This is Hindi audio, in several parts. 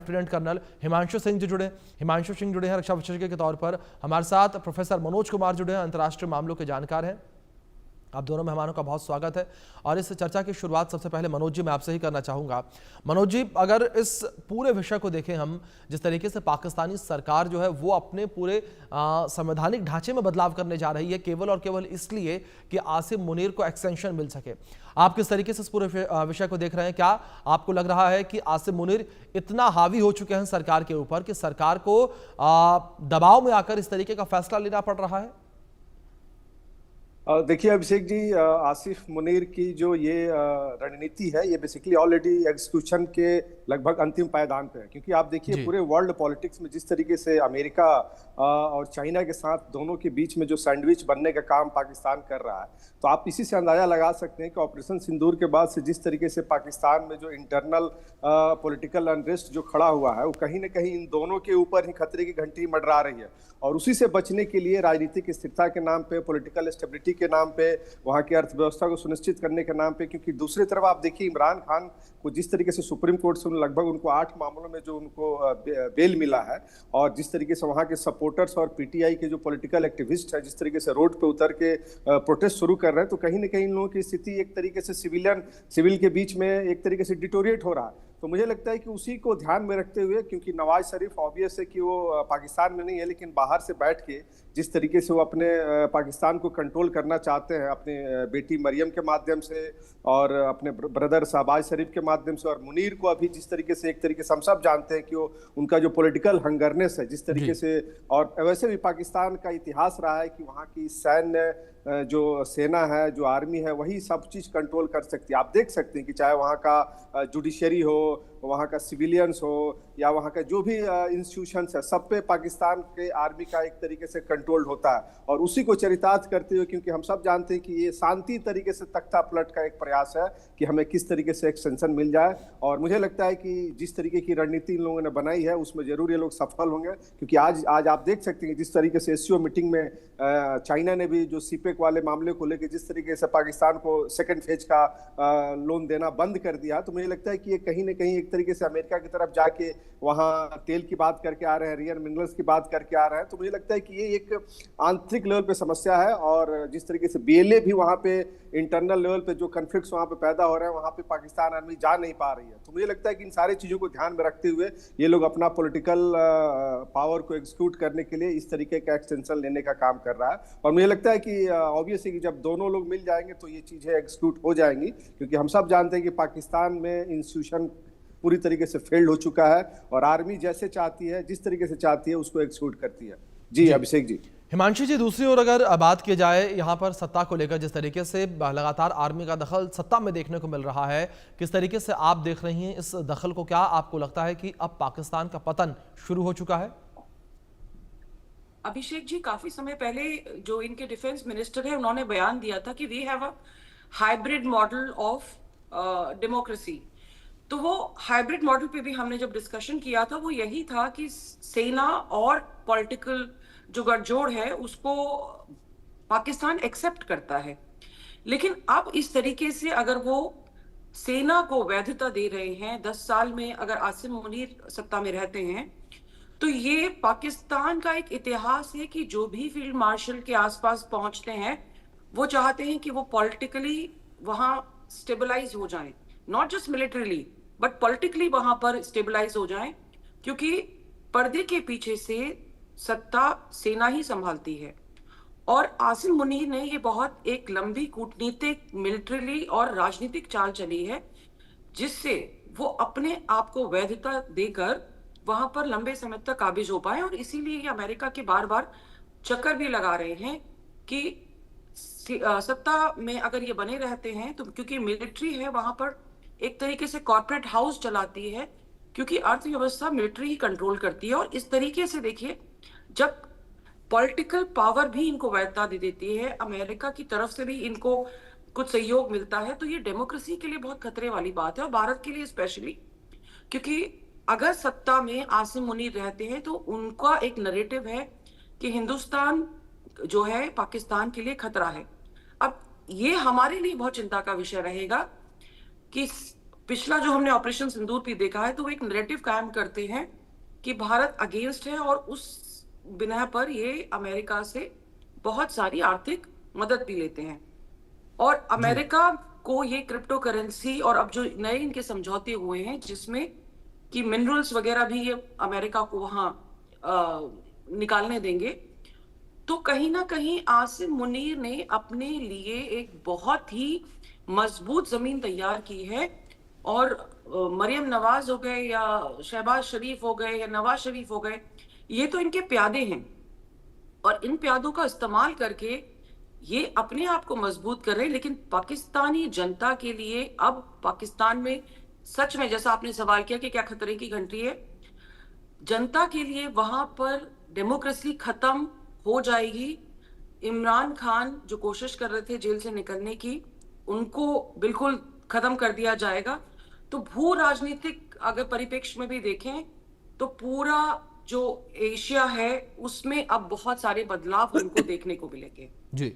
लेफ्टिनेंट कर्नल हिमांशु सिंह जी जुड़े। हिमांशु सिंह जुड़े हैं रक्षा विशेषज्ञ के तौर पर। हमारे साथ प्रोफेसर मनोज कुमार जुड़े हैं, अंतर्राष्ट्रीय मामलों के जानकार हैं। आप दोनों मेहमानों का बहुत स्वागत है। और इस चर्चा की शुरुआत सबसे पहले मनोज जी मैं आपसे ही करना चाहूंगा। मनोज जी, अगर इस पूरे विषय को देखें हम, जिस तरीके से पाकिस्तानी सरकार जो है वो अपने पूरे संवैधानिक ढांचे में बदलाव करने जा रही है केवल और केवल इसलिए कि आसिम मुनीर को एक्सटेंशन मिल सके, आप किस तरीके से इस पूरे विषय को देख रहे हैं? क्या आपको लग रहा है कि आसिम मुनीर इतना हावी हो चुके हैं सरकार के ऊपर कि सरकार को दबाव में आकर इस तरीके का फैसला लेना पड़ रहा है? देखिए अभिषेक जी, आसिफ मुनीर की जो ये रणनीति है ये बेसिकली ऑलरेडी एग्जीक्यूशन के लगभग अंतिम पायदान पे है। क्योंकि आप देखिए पूरे वर्ल्ड पॉलिटिक्स में जिस तरीके से अमेरिका और चाइना के साथ दोनों के बीच में जो सैंडविच बनने का काम पाकिस्तान कर रहा है, तो आप इसी से अंदाजा लगा सकते हैं कि ऑपरेशन सिंदूर के बाद से जिस तरीके से पाकिस्तान में जो इंटरनल पॉलिटिकल अनरेस्ट जो खड़ा हुआ है वो कहीं ना कहीं इन दोनों के ऊपर ही खतरे की घंटी मंडरा रही है। और उसी से बचने के लिए राजनीतिक स्थिरता के नाम पे, पॉलिटिकल स्टेबिलिटी के नाम पे, वहां की अर्थव्यवस्था को सुनिश्चित करने के नाम पे, क्योंकि दूसरी तरफ आप देखिए इमरान खान को जिस तरीके से सुप्रीम कोर्ट से लगभग उनको 8 मामलों में जो उनको बेल मिला है, और जिस तरीके से वहां के सपोर्टर्स और पीटीआई के जो पॉलिटिकल एक्टिविस्ट है जिस तरीके से रोड पे उतर के प्रोटेस्ट शुरू कर रहे हैं, तो कहीं ना कहीं इन लोगों की स्थिति एक तरीके से सिविल के बीच में एक तरीके से डिटोरिएट हो रहा है। तो मुझे लगता है कि उसी को ध्यान में रखते हुए, क्योंकि नवाज शरीफ ऑब्वियस है कि वो पाकिस्तान में नहीं है, लेकिन बाहर से बैठ के जिस तरीके से वो अपने पाकिस्तान को कंट्रोल करना चाहते हैं अपने बेटी मरियम के माध्यम से और अपने ब्रदर शहबाज शरीफ के माध्यम से, और मुनीर को अभी जिस तरीके से एक तरीके से हम सब जानते हैं कि वो उनका जो पॉलिटिकल हंगरनेस है जिस तरीके से, और वैसे भी पाकिस्तान का इतिहास रहा है कि वहाँ की सैन्य जो सेना है, जो आर्मी है, वही सब चीज कंट्रोल कर सकती है। आप देख सकते हैं कि चाहे वहाँ का जुडिशरी हो, वहाँ का सिविलियंस हो, या वहाँ का जो भी इंस्टीट्यूशंस है, सब पे पाकिस्तान के आर्मी का एक तरीके से कंट्रोल होता है। और उसी को चरितार्थ करते हुए, क्योंकि हम सब जानते हैं कि ये शांति तरीके से तख्ता पलट का एक प्रयास है कि हमें किस तरीके से एक्सटेंशन मिल जाए। और मुझे लगता है कि जिस तरीके की रणनीति इन लोगों ने बनाई है उसमें जरूर ये लोग सफल होंगे। क्योंकि आज आप देख सकते हैं जिस तरीके से एससीओ मीटिंग में चाइना ने भी जो सीपेक वाले मामले को लेकर जिस तरीके से पाकिस्तान को सेकेंड फेज का लोन देना बंद कर दिया, तो मुझे लगता है कि ये कहीं ना कहीं एक तरीके से अमेरिका की तरफ जाके वहां तेल की बात करके आ रहे हैं, रियर मिनरल्स की बात करके आ रहे हैं। तो मुझे लगता है कि ये एक आंतरिक लेवल पे समस्या है, और जिस तरीके से बीएलए भी वहां पे इंटरनल लेवल पे जो कन्फ्लिक्ट्स वहां पे पैदा हो रहे हैं, वहां पे पाकिस्तान आर्मी जा नहीं पा रही है। तो मुझे लगता है कि इन सारी चीजों को ध्यान में रखते हुए ये लोग अपना पॉलिटिकल पावर को एग्जीक्यूट करने के लिए इस तरीके का एक्सटेंशन लेने का काम कर रहा है। और मुझे लगता है कि ऑब्वियस है कि जब दोनों लोग मिल जाएंगे तो ये चीजें एग्जीक्यूट हो जाएंगी, क्योंकि हम सब जानते हैं कि पाकिस्तान में इंस्टीट्यूशन पूरी तरीके से फेल्ड हो चुका है, और आर्मी जैसे चाहती है, जिस तरीके से चाहती है, उसको एग्जीक्यूट करती है। जी अभिषेक जी। हिमांशु जी, दूसरी ओर अगर बात की जाए यहाँ पर सत्ता को लेकर, जिस तरीके से लगातार आर्मी का दखल सत्ता में देखने को मिल रहा है, किस तरीके से आप देख रही हैं इस दखल को? क्या आपको लगता है कि अब पाकिस्तान का पतन शुरू हो चुका है? अभिषेक जी, काफी समय पहले जो इनके डिफेंस मिनिस्टर है उन्होंने बयान दिया था कि we have a hybrid model of democracy. तो वो हाइब्रिड मॉडल पे भी हमने जब डिस्कशन किया था वो यही था कि सेना और पॉलिटिकल जो गठजोड़ है उसको पाकिस्तान एक्सेप्ट करता है। लेकिन अब इस तरीके से अगर वो सेना को वैधता दे रहे हैं, 10 साल में अगर आसिम मुनीर सत्ता में रहते हैं, तो ये पाकिस्तान का एक इतिहास है कि जो भी फील्ड मार्शल के आसपास पहुंचते हैं वो चाहते हैं कि वो पॉलिटिकली वहां स्टेबलाइज हो जाएं, not just militarily but politically वहां पर स्टेबलाइज हो जाएं, क्योंकि पर्दे के पीछे से सत्ता सेना ही संभालती है। और आसिम मुनीर ने ये बहुत एक लंबी कूटनीतिक, मिलिट्रीली और राजनीतिक चाल चली है, जिससे वो अपने आप को वैधता देकर वहां पर लंबे समय तक काबिज हो पाए। और इसीलिए ये अमेरिका के बार बार चक्कर भी लगा रहे हैं कि सत्ता में अगर ये बने रहते हैं तो, क्योंकि मिलिट्री है वहां पर एक तरीके से कॉर्पोरेट हाउस चलाती है, क्योंकि अर्थव्यवस्था मिलिट्री ही कंट्रोल करती है। और इस तरीके से देखिए, जब पॉलिटिकल पावर भी इनको वैधता दे देती है, अमेरिका की तरफ से भी इनको कुछ सहयोग मिलता है, तो ये डेमोक्रेसी के लिए बहुत खतरे वाली बात है, और भारत के लिए स्पेशली। क्योंकि अगर सत्ता में आसिम मुनीर रहते हैं तो उनका एक नैरेटिव है कि हिंदुस्तान जो है पाकिस्तान के लिए खतरा है। अब ये हमारे लिए बहुत चिंता का विषय रहेगा कि पिछला जो हमने ऑपरेशन सिंदूर भी देखा है, तो वो एक नैरेटिव कायम करते हैं कि भारत अगेंस्ट है, और उस बिना पर ये अमेरिका से बहुत सारी आर्थिक मदद भी लेते हैं। और जी अमेरिका को ये क्रिप्टो करेंसी और अब जो नए इनके समझौते हुए हैं जिसमें कि मिनरल्स वगैरह भी ये अमेरिका को वहां निकालने देंगे, तो कहीं ना कहीं आसिम मुनीर ने अपने लिए एक बहुत ही मजबूत जमीन तैयार की है। और मरियम नवाज हो गए या शहबाज शरीफ हो गए या नवाज शरीफ हो गए, ये तो इनके प्यादे हैं, और इन प्यादों का इस्तेमाल करके ये अपने आप को मजबूत कर रहे हैं। लेकिन पाकिस्तानी जनता के लिए अब पाकिस्तान में सच में, जैसा आपने सवाल किया कि क्या खतरे की घंटी है, जनता के लिए वहां पर डेमोक्रेसी खत्म हो जाएगी। इमरान खान जो कोशिश कर रहे थे जेल से निकलने की, उनको बिल्कुल खत्म कर दिया जाएगा। तो भू राजनीतिक अगर परिप्रेक्ष्य में भी देखें तो पूरा जो एशिया है उसमें अब बहुत सारे बदलाव हमको देखने को मिलेंगे। जी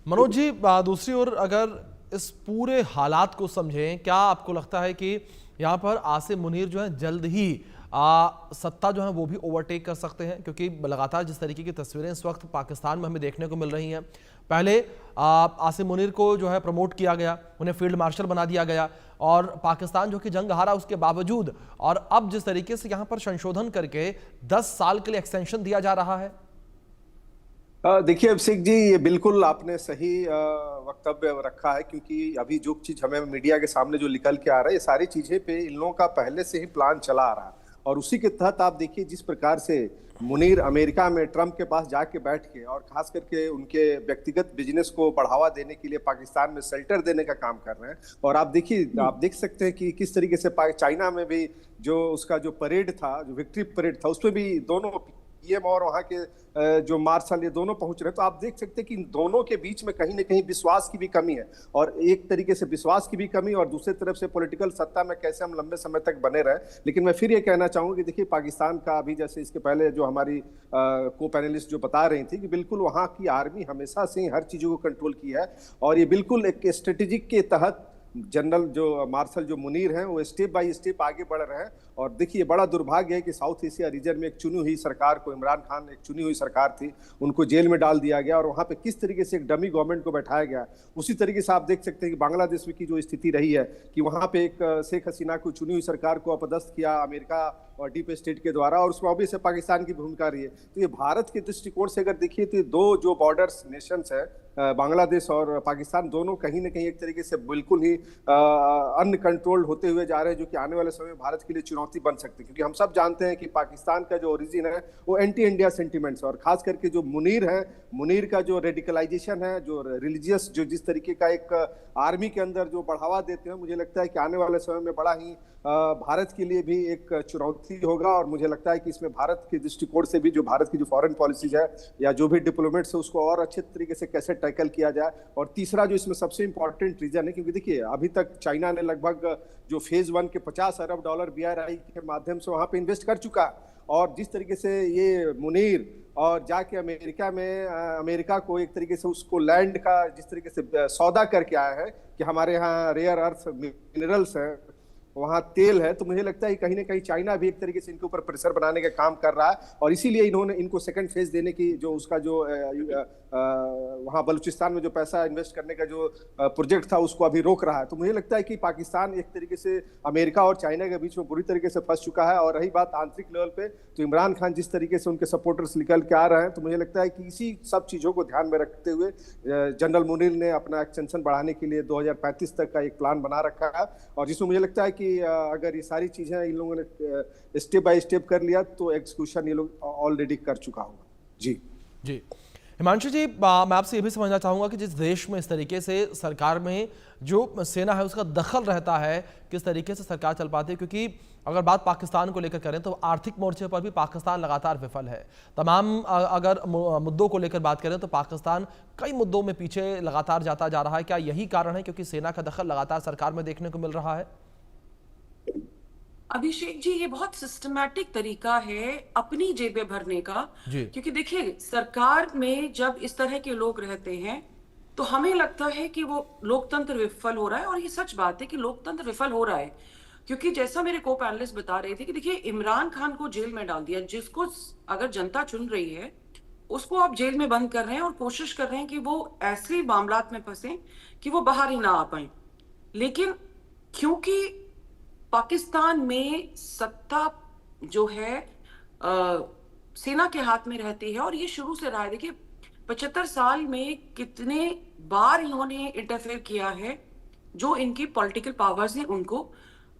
मनोज जी, दूसरी ओर अगर इस पूरे हालात को समझें, क्या आपको लगता है कि यहाँ पर आसिम मुनीर जो है जल्द ही सत्ता जो है वो भी ओवरटेक कर सकते हैं? क्योंकि लगातार जिस तरीके की तस्वीरें इस वक्त पाकिस्तान में हमें देखने को मिल रही हैं, पहले आसिम मुनीर को जो है प्रमोट किया गया, उन्हें फील्ड मार्शल बना दिया गया, और पाकिस्तान जो कि जंग हारा उसके बावजूद, और अब जिस तरीके से यहाँ पर संशोधन करके 10 साल के लिए एक्सटेंशन दिया जा रहा है। देखिए अभिषेक जी, ये बिल्कुल आपने सही वक्तव्य रखा है, क्योंकि अभी जो चीज हमें मीडिया के सामने जो निकल के आ रहा है, ये सारी चीजें पे इन लोगों का पहले से ही प्लान चला आ रहा है। और उसी के तहत आप देखिए जिस प्रकार से मुनीर अमेरिका में ट्रंप के पास जाके बैठ के, और खास करके उनके व्यक्तिगत बिजनेस को बढ़ावा देने के लिए पाकिस्तान में शेल्टर देने का काम कर रहे हैं। और आप देखिए, आप देख सकते हैं कि किस तरीके से चाइना में भी जो उसका जो परेड था, जो विक्ट्री परेड था, उसमें भी दोनों पीएम और वहां के जो मार्शल, ये दोनों पहुंच रहे हैं। तो आप देख सकते हैं कि इन दोनों के बीच में कहीं ना कहीं विश्वास की भी कमी है, और एक तरीके से विश्वास की भी कमी, और दूसरी तरफ से पॉलिटिकल सत्ता में कैसे हम लंबे समय तक बने रहे। लेकिन मैं फिर ये कहना चाहूंगा कि देखिए पाकिस्तान का अभी, जैसे इसके पहले जो हमारी को पैनलिस्ट जो बता रही थी, कि बिल्कुल वहां की आर्मी हमेशा से ही हर चीजों को कंट्रोल की है, और ये बिल्कुल एक स्ट्रेटेजिक के तहत जनरल जो मार्शल जो मुनीर हैं वो स्टेप बाय स्टेप आगे बढ़ रहे हैं। और देखिए बड़ा दुर्भाग्य है कि साउथ एशिया रीजन में एक चुनी हुई सरकार को, इमरान खान एक चुनी हुई सरकार थी, उनको जेल में डाल दिया गया, और वहां पे किस तरीके से एक डमी गवर्नमेंट को बैठाया गया। उसी तरीके से आप देख सकते हैं कि बांग्लादेश में की जो स्थिति रही है, कि वहां पे एक शेख हसीना को, चुनी हुई सरकार को अपदस्थ किया अमेरिका और डीप स्टेट के द्वारा, और उसमें ऑब्वियस पाकिस्तान की भूमिका रही है। तो ये भारत के दृष्टिकोण से अगर देखिए तो दो जो बॉर्डर्स नेशंस है, बांग्लादेश और पाकिस्तान, दोनों कहीं ना कहीं एक तरीके से बिल्कुल ही अनकंट्रोल्ड होते हुए जा रहे हैं, जो कि आने वाले समय में भारत के लिए चुनौती बन सकती है। क्योंकि हम सब जानते हैं कि पाकिस्तान का जो ओरिजिन है वो एंटी इंडिया सेंटिमेंट्स, और खास करके जो मुनीर है, मुनीर का जो रेडिकलाइजेशन है, जो रिलीजियस, जो जिस तरीके का एक आर्मी के अंदर जो बढ़ावा देते हैं, मुझे लगता है कि आने वाले समय में बड़ा ही भारत के लिए भी एक चुनौती होगा। और मुझे लगता है कि इसमें भारत के दृष्टिकोण से भी, जो भारत की जो फॉरेन पॉलिसीज है या जो भी डिप्लोमेट्स है, उसको और अच्छे तरीके से कैसे टैकल किया जाए। और तीसरा जो इसमें सबसे इंपॉर्टेंट रीजन है, क्योंकि देखिए अभी तक चाइना ने लगभग जो फेज 1 के $50 अरब BRI के माध्यम से वहां पे इन्वेस्ट कर चुका है। और जिस तरीके से ये मुनीर और जाके अमेरिका में अमेरिका को एक तरीके से उसको लैंड का जिस तरीके से सौदा करके आया है कि हमारे यहाँ रेयर अर्थ मिनरल्स हैं, वहां तेल है, तो मुझे लगता है कहीं ना कहीं चाइना भी एक तरीके से इनके ऊपर प्रेशर बनाने का काम कर रहा है, और इसीलिए इन्होंने इनको सेकंड फेज देने की जो उसका जो वहां बलूचिस्तान में जो पैसा इन्वेस्ट करने का जो प्रोजेक्ट था उसको अभी रोक रहा है। तो मुझे लगता है कि पाकिस्तान एक तरीके से अमेरिका और चाइना के बीच में बुरी तरीके से फंस चुका है। और रही बात आंतरिक लेवल पे, तो इमरान खान जिस तरीके से उनके सपोर्टर्स निकल के आ रहे हैं, तो मुझे लगता है कि इसी सब चीजों को ध्यान में रखते हुए जनरल मुनीर ने अपना एक्सटेंशन बढ़ाने के लिए 2035 तक का एक प्लान बना रखा है, और जिसमें मुझे लगता है कि अगर ये सारी चीजें इन लोगों ने स्टेप बाय स्टेप कर लिया तो एग्जीक्यूशन ये लोग ऑलरेडी कर चुका होगा। जी जी हिमांशु जी, मैं आपसे ये भी समझना चाहूंगा कि जिस देश में इस तरीके से सरकार में जो सेना है उसका दखल रहता है, किस तरीके से सरकार चल पाती है? क्योंकि अगर बात पाकिस्तान को लेकर करें तो आर्थिक मोर्चे पर भी पाकिस्तान लगातार विफल है। तमाम अगर मुद्दों को लेकर बात करें तो पाकिस्तान कई मुद्दों में पीछे लगातार जाता जा रहा है। क्या यही कारण है क्योंकि सेना का दखल लगातार सरकार में देखने को मिल रहा है? अभिषेक जी, ये बहुत सिस्टमैटिक तरीका है अपनी जेबें भरने का। क्योंकि देखिए सरकार में जब इस तरह के लोग रहते हैं तो हमें लगता है कि वो लोकतंत्र विफल हो रहा है, और ये सच बात है कि लोकतंत्र विफल हो रहा है, क्योंकि जैसा मेरे को पैनलिस्ट बता रहे थे कि देखिए इमरान खान को जेल में डाल दिया, जिसको अगर जनता चुन रही है उसको आप जेल में बंद कर रहे हैं और कोशिश कर रहे हैं कि वो ऐसे मामलात में फंसे कि वो बाहर ही ना आ पाए। लेकिन क्योंकि पाकिस्तान में सत्ता जो है सेना के हाथ में रहती है, और ये शुरू से रहा है। देखिए 75 साल में कितने बार इन्होंने इंटरफेयर किया है जो इनकी पॉलिटिकल पावर्स हैं उनको,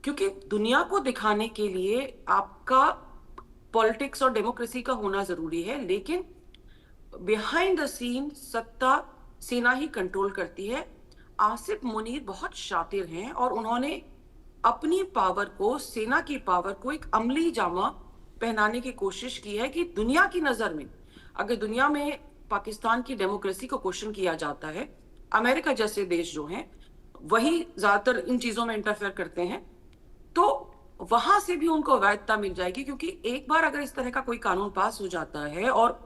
क्योंकि दुनिया को दिखाने के लिए आपका पॉलिटिक्स और डेमोक्रेसी का होना जरूरी है, लेकिन बिहाइंड द सीन सत्ता सेना ही कंट्रोल करती है। आसिफ मुनीर बहुत शातिर हैं और उन्होंने अपनी पावर को, सेना की पावर को एक अमली जामा पहनाने की कोशिश की है कि दुनिया की नजर में, अगर दुनिया में पाकिस्तान की डेमोक्रेसी को क्वेश्चन किया जाता है, अमेरिका जैसे देश जो हैं वही ज्यादातर इन चीजों में इंटरफेयर करते हैं, तो वहां से भी उनको वैधता मिल जाएगी। क्योंकि एक बार अगर इस तरह का कोई कानून पास हो जाता है और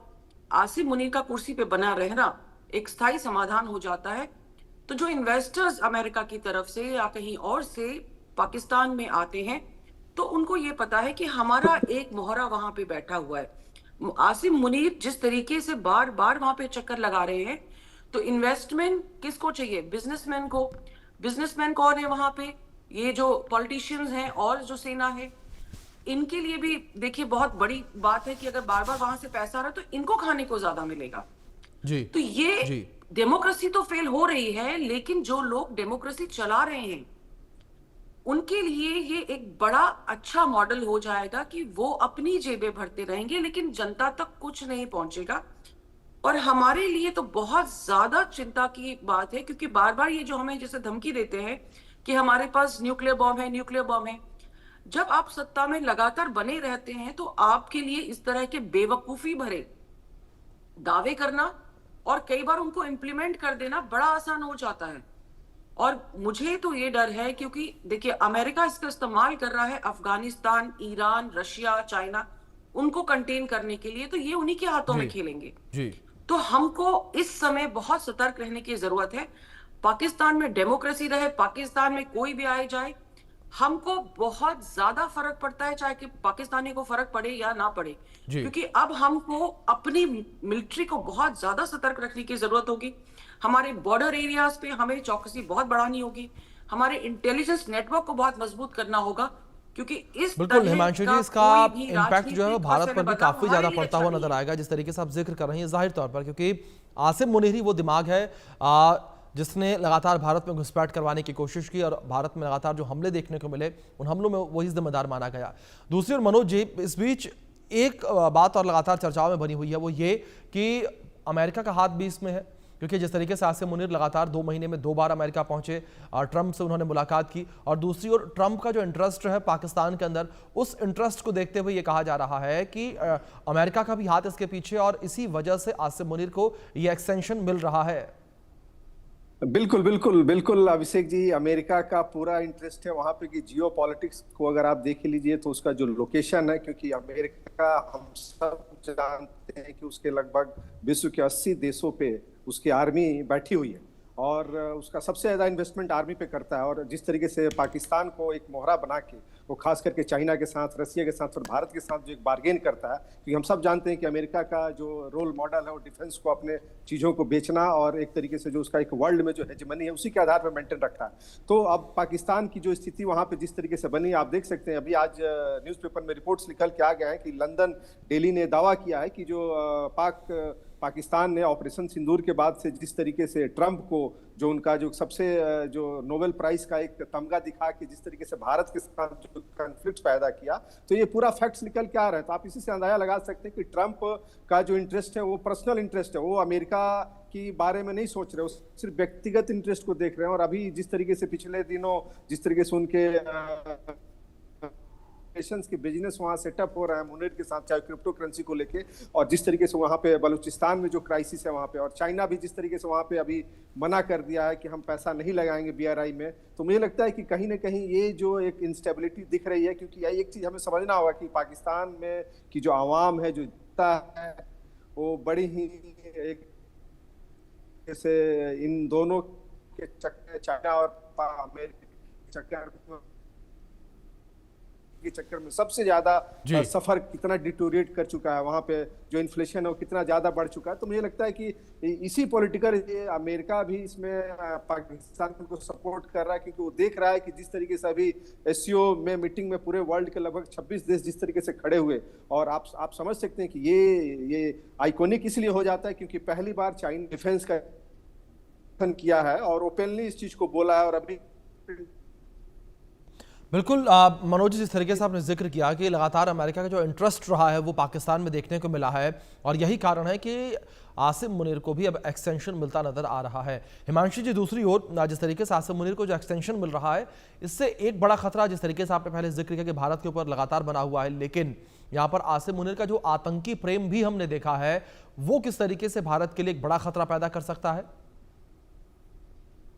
आसिफ मुनीर का कुर्सी पे बना रहना एक स्थायी समाधान हो जाता है, तो जो इन्वेस्टर्स अमेरिका की तरफ से या कहीं और से पाकिस्तान में आते हैं, तो उनको ये पता है कि हमारा एक मोहरा वहां पे बैठा हुआ है। आसिफ मुनीर जिस तरीके से बार बार वहां पे चक्कर लगा रहे हैं, तो इन्वेस्टमेंट किसको चाहिए? बिजनेसमैन को। बिजनेसमैन कौन है वहां पे? ये जो पॉलिटिशियंस हैं और जो सेना है, इनके लिए भी देखिए बहुत बड़ी बात है कि अगर बार बार वहां से पैसा आ रहा है तो इनको खाने को ज्यादा मिलेगा। जी तो ये जी डेमोक्रेसी तो फेल हो रही है, लेकिन जो लोग डेमोक्रेसी चला रहे हैं उनके लिए ये एक बड़ा अच्छा मॉडल हो जाएगा कि वो अपनी जेबें भरते रहेंगे लेकिन जनता तक कुछ नहीं पहुंचेगा। और हमारे लिए तो बहुत ज्यादा चिंता की बात है, क्योंकि बार बार ये जो हमें जैसे धमकी देते हैं कि हमारे पास न्यूक्लियर बॉम्ब है, न्यूक्लियर बॉम्ब है। जब आप सत्ता में लगातार बने रहते हैं तो आपके लिए इस तरह के बेवकूफी भरे दावे करना और कई बार उनको इंप्लीमेंट कर देना बड़ा आसान हो जाता है। और मुझे तो ये डर है, क्योंकि देखिए अमेरिका इसका इस्तेमाल कर रहा है अफगानिस्तान, ईरान, रशिया, चाइना, उनको कंटेन करने के लिए, तो ये उन्हीं के हाथों जी में खेलेंगे। जी तो हमको इस समय बहुत सतर्क रहने की जरूरत है। पाकिस्तान में डेमोक्रेसी रहे, पाकिस्तान में कोई भी आए जाए, हमको बहुत ज्यादा फर्क पड़ता है, चाहे कि पाकिस्तानी को फर्क पड़े या ना पड़े, जी क्योंकि अब हमको अपनी मिलिट्री को बहुत ज्यादा सतर्क रखने की जरूरत होगी। हमारे बॉर्डर एरियाज पे हमें चौकसी बहुत बढ़ानी होगी, हमारे इंटेलिजेंस नेटवर्क को बहुत मजबूत करना होगा, क्योंकि इस बिल्कुल तरह हिमांशु जी, का इसका कोई भी इम्पैक्ट जो है वो राजनीतिक भारत और पर भी बदलाव काफी हमारे ज्यादा लिए पड़ता अच्छा हुआ नहीं नजर है। आएगा, जिस तरीके से आप जिक्र कर रही हैं जाहिर तौर पर, क्योंकि आसिफ मुनीर ही वो दिमाग है जिसने लगातार भारत में घुसपैठ करवाने की कोशिश की और भारत में लगातार जो हमले देखने को मिले उन हमलों में वही जिम्मेदार माना गया। दूसरी ओर मनोज जी, इस बीच एक बात और लगातार चर्चाओं में बनी हुई है, वो ये कि अमेरिका का हाथ भी इसमें है, क्योंकि जिस तरीके से आसिफ मुनीर लगातार 2 महीने में 2 बार अमेरिका पहुंचे और ट्रंप से उन्होंने मुलाकात की, और दूसरी ओर ट्रंप का जो इंटरेस्ट है पाकिस्तान के अंदर, उस इंटरेस्ट को देखते हुए ये कहा जा रहा है कि अमेरिका का भी हाथ इसके पीछे और इसी वजह से आसिफ मुनीर को ये एक्सटेंशन मिल रहा है। बिल्कुल बिल्कुल बिल्कुल अभिषेक जी, अमेरिका का पूरा इंटरेस्ट है वहां पे कि जियो पॉलिटिक्स को अगर आप देख लीजिए तो उसका जो लोकेशन है, क्योंकि अमेरिका हम सब जानते हैं कि उसके लगभग विश्व के 80 देशों पे उसकी आर्मी बैठी हुई है और उसका सबसे ज्यादा इन्वेस्टमेंट आर्मी पे करता है। और जिस तरीके से पाकिस्तान को एक मोहरा बना के वो खास करके चाइना के साथ, रसिया के साथ और भारत के साथ जो एक बार्गेन करता है, क्योंकि हम सब जानते हैं कि अमेरिका का जो रोल मॉडल है वो डिफेंस को, अपने चीज़ों को बेचना और एक तरीके से जो उसका एक वर्ल्ड में जो हेजेमनी है उसी के आधार पर मेंटेन रखता है। तो अब पाकिस्तान की जो स्थिति वहाँ पे जिस तरीके से बनी, आप देख सकते हैं अभी आज न्यूज़पेपर में रिपोर्ट्स निकल के आ गया है कि लंदन, दिल्ली ने दावा किया है कि जो पाकिस्तान ने ऑपरेशन सिंदूर के बाद से जिस तरीके से ट्रंप को जो उनका जो सबसे जो नोबेल प्राइज का एक तमगा दिखा के जिस तरीके से भारत के साथ जो कॉन्फ्लिक्ट पैदा किया, तो ये पूरा फैक्ट्स निकल के आ रहा है। तो आप इसी से अंदाजा लगा सकते हैं कि ट्रंप का जो इंटरेस्ट है वो पर्सनल इंटरेस्ट है, वो अमेरिका की बारे में नहीं सोच रहे, वो सिर्फ व्यक्तिगत इंटरेस्ट को देख रहे हैं। और अभी जिस तरीके से पिछले दिनों जिस तरीके से उनके के बिजनेस वहां सेटअप हो रहा है मुनीर के साथ, चाहे क्रिप्टो करेंसी को लेके, और जिस तरीके से वहां पे बलूचिस्तान में जो क्राइसिस है वहां पे, और चाइना भी जिस तरीके से वहां पे अभी मना कर दिया है कि हम पैसा नहीं लगाएंगे बीआरआई में, तो मुझे लगता है कि कहीं ना कहीं ये जो एक इंस्टेबिलिटी दिख रही है। क्योंकि यही एक चीज हमें समझना होगा कि पाकिस्तान में की जो आवाम है, जो जनता है, वो बड़ी ही एक से इन दोनों के चक्कर, चाइना और अमेरिका के चक्कर में सबसे ज्यादा सफर कितना डिटोरिएट कर चुका है, वहां पे जो इन्फ्लेशन है वो कितना ज्यादा बढ़ चुका है। तो मुझे लगता है कि इसी पॉलिटिकल अमेरिका भी इसमें पाकिस्तान को सपोर्ट कर रहा है, क्योंकि वो देख रहा है कि जिस तरीके से अभी एससीओ में मीटिंग में पूरे वर्ल्ड के लगभग 26 देश जिस तरीके से खड़े हुए, और आप समझ सकते हैं कि ये आइकॉनिक इसलिए हो जाता है क्योंकि पहली बार चाइना डिफेंस का किया है और ओपनली इस चीज को बोला है। और अभी बिल्कुल मनोज, जिस तरीके से आपने जिक्र किया कि लगातार अमेरिका का जो इंटरेस्ट रहा है वो पाकिस्तान में देखने को मिला है, और यही कारण है कि आसिम मुनीर को भी अब एक्सटेंशन मिलता नजर आ रहा है। हिमांशु जी, दूसरी ओर जिस तरीके से आसिम मुनीर को जो एक्सटेंशन मिल रहा है, इससे एक बड़ा खतरा जिस तरीके से आपने पहले जिक्र किया कि भारत के ऊपर लगातार बना हुआ है, लेकिन यहाँ पर आसिम मुनीर का जो आतंकी प्रेम भी हमने देखा है वो किस तरीके से भारत के लिए एक बड़ा खतरा पैदा कर सकता है?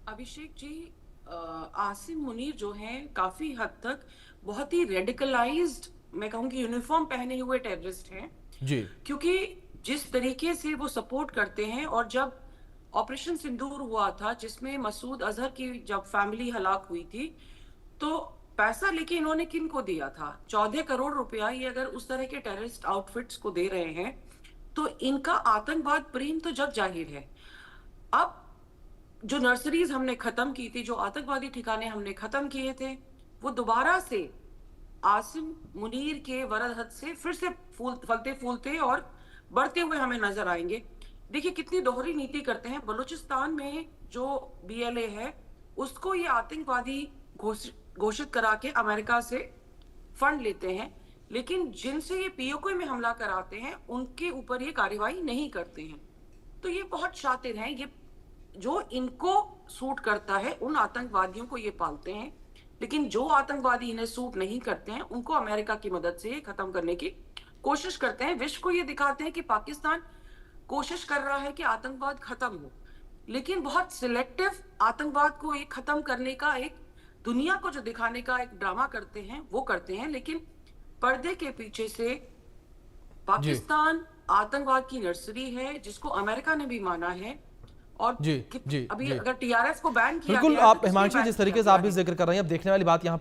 अभिषेक जी, आसिम मुनीर जो हैं काफी हद तक बहुत ही रेडिकलाइज्ड, मैं कहूंगी यूनिफॉर्म पहने हुए टेररिस्ट हैं जी, क्योंकि जिस तरीके से वो सपोर्ट करते हैं, और जब ऑपरेशन सिंदूर हुआ था जिसमें मसूद अजहर की जब फैमिली हलाक हुई थी, तो पैसा लेके इन्होंने किन को दिया था? 14 करोड़ रुपया। ये अगर उस तरह के टेररिस्ट आउटफिट्स को दे रहे हैं तो इनका आतंकवाद प्रेम तो जग जाहिर है। अब जो नर्सरीज हमने खत्म की थी, जो आतंकवादी ठिकाने हमने खत्म किए थे, वो दोबारा से आसिम मुनीर के वरदहत से फिर से फलते फूलते और बढ़ते हुए हमें नजर आएंगे। देखिए कितनी दोहरी नीति करते हैं। बलूचिस्तान में जो BLA है उसको ये आतंकवादी घोषित करा के अमेरिका से फंड लेते हैं, लेकिन जिनसे ये POK में हमला कराते हैं उनके ऊपर ये कार्रवाई नहीं करते हैं। तो ये बहुत शातिर हैं। ये जो इनको सूट करता है उन आतंकवादियों को ये पालते हैं, लेकिन जो आतंकवादी इन्हें सूट नहीं करते हैं उनको अमेरिका की मदद से खत्म करने की कोशिश करते हैं। विश्व को ये दिखाते हैं कि पाकिस्तान कोशिश कर रहा है कि आतंकवाद खत्म हो, लेकिन बहुत सिलेक्टिव आतंकवाद को एक खत्म करने का, एक दुनिया को जो दिखाने का एक ड्रामा करते हैं वो करते हैं, लेकिन पर्दे के पीछे से पाकिस्तान आतंकवाद की नर्सरी है जिसको अमेरिका ने भी माना है। और जी, अभी अगर TRF को बैन किया बिल्कुल, गया, आप हिमांशु जिस तरीके से आप भी जिक्र कर रहे हैं, अब देखने वाली बात यहाँ